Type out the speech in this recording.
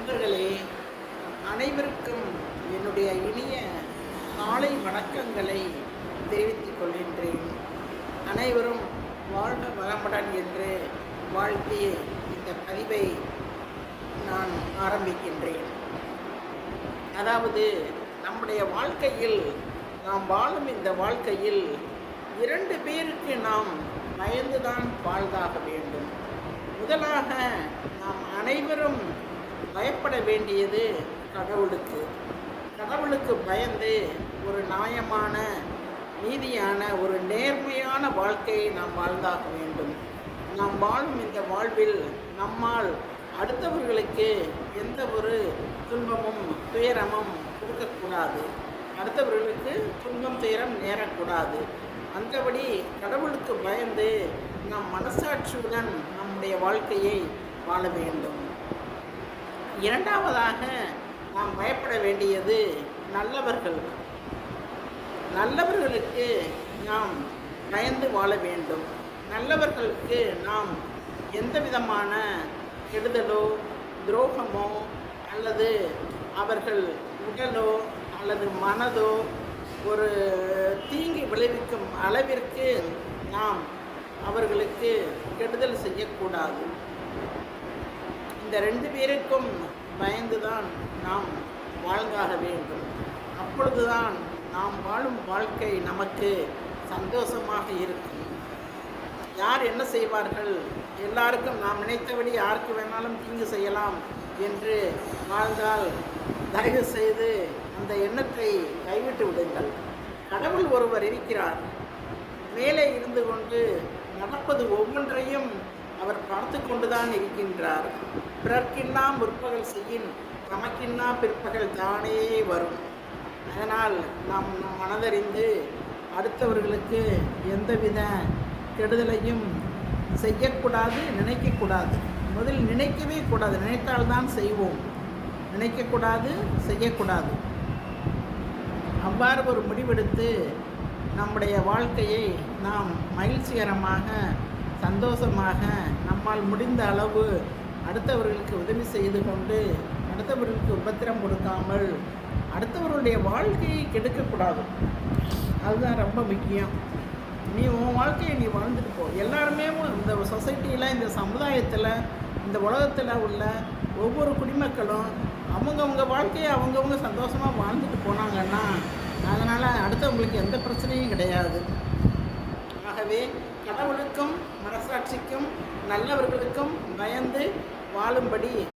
நண்பர்களே, அனைவருக்கும் என்னுடைய இனிய காலை வணக்கங்களை தெரிவித்துக் கொள்கின்றேன். அனைவரும் வாழ்க வளமுடன் என்று வாழ்த்தி இந்த பதிவை நான் ஆரம்பிக்கின்றேன். அதாவது, நம்முடைய வாழ்க்கையில், நாம் வாழும் இந்த வாழ்க்கையில் 2 பேருக்கு நாம் பயந்துதான் வாழ்ந்தாக வேண்டும். முதலாக நாம் அனைவரும் பயப்பட வேண்டியது கடவுளுக்கு. கடவுளுக்கு பயந்து ஒரு நியாயமான, நீதியான, ஒரு நேர்மையான வாழ்க்கையை நாம் வாழ்ந்தாக வேண்டும். நாம் வாழும் இந்த வாழ்வில் நம்மால் அடுத்தவர்களுக்கு எந்த ஒரு துன்பமும் துயரமும் கொடுக்கக்கூடாது. அடுத்தவர்களுக்கு துன்பம் துயரம் நேரக்கூடாது. அந்தபடி கடவுளுக்கு பயந்து நம் மனசாட்சியுடன் நம்முடைய வாழ்க்கையை வாழ வேண்டும். இரண்டாவதாக நாம் பயப்பட வேண்டியது நல்லவர்கள். நல்லவர்களுக்கு நாம் பயந்து வாழ வேண்டும். நல்லவர்களுக்கு நாம் எந்த விதமான கெடுதலோ துரோகமோ அல்லது அவர்கள் உடலோ அல்லது மனதோ ஒரு தீங்கு விளைவிக்கும் அளவிற்கு நாம் அவர்களுக்கு கெடுதல் செய்யக்கூடாது. இந்த 2 பேருக்கும் பயந்துதான் நாம் வாழ்ந்தாக வேண்டும். அப்பொழுதுதான் நாம் வாழும் வாழ்க்கை நமக்கு சந்தோஷமாக இருக்கும். யார் என்ன செய்வார்கள், எல்லாருக்கும் நாம் நினைத்தபடி யாருக்கு வேணாலும் தீங்கு செய்யலாம் என்று வாழ்ந்தால் தயவு செய்து அந்த எண்ணத்தை கைவிட்டு விடுங்கள். கடவுள் ஒருவர் இருக்கிறார். மேலே இருந்து கொண்டு நடப்பது ஒவ்வொன்றையும் அவர் பார்த்து கொண்டுதான் இருக்கின்றார். பிறர்க்கின்னா முற்பகல் செய்யின் நமக்கின்னா பிற்பகல் தானே வரும். அதனால் நாம் மனதறிந்து அடுத்தவர்களுக்கு எந்தவித கெடுதலையும் செய்யக்கூடாது, நினைக்கக்கூடாது. முதலில் நினைக்கவே கூடாது. நினைத்தால்தான் செய்வோம். நினைக்கக்கூடாது, செய்யக்கூடாது. அவ்வாறு ஒரு முடிவெடுத்து நம்முடைய வாழ்க்கையை நாம் மகிழ்ச்சிகரமாக, சந்தோஷமாக, நம்மால் முடிந்த அளவு அடுத்தவர்களுக்கு உதவி செய்து கொண்டு, அடுத்தவர்களுக்கு உபத்திரம் கொடுக்காமல், அடுத்தவர்களுடைய வாழ்க்கையை கெடுக்கக்கூடாது. அதுதான் ரொம்ப முக்கியம். நீ உன் வாழ்க்கையை நீ வாழ்ந்துட்டு போ. எல்லாருமே இந்த சொசைட்டியில், இந்த சமுதாயத்தில், இந்த உலகத்தில் உள்ள ஒவ்வொரு குடிமக்களும் அவங்கவுங்க வாழ்க்கையை அவங்கவுங்க சந்தோஷமாக வாழ்ந்துட்டு போனாங்கன்னா அதனால் அடுத்தவங்களுக்கு எந்த பிரச்சனையும் கிடையாது. ஆகவே கடவுளுக்கும் மனசாட்சிக்கும் நல்லவர்களுக்கும் பயந்து வாழும்படி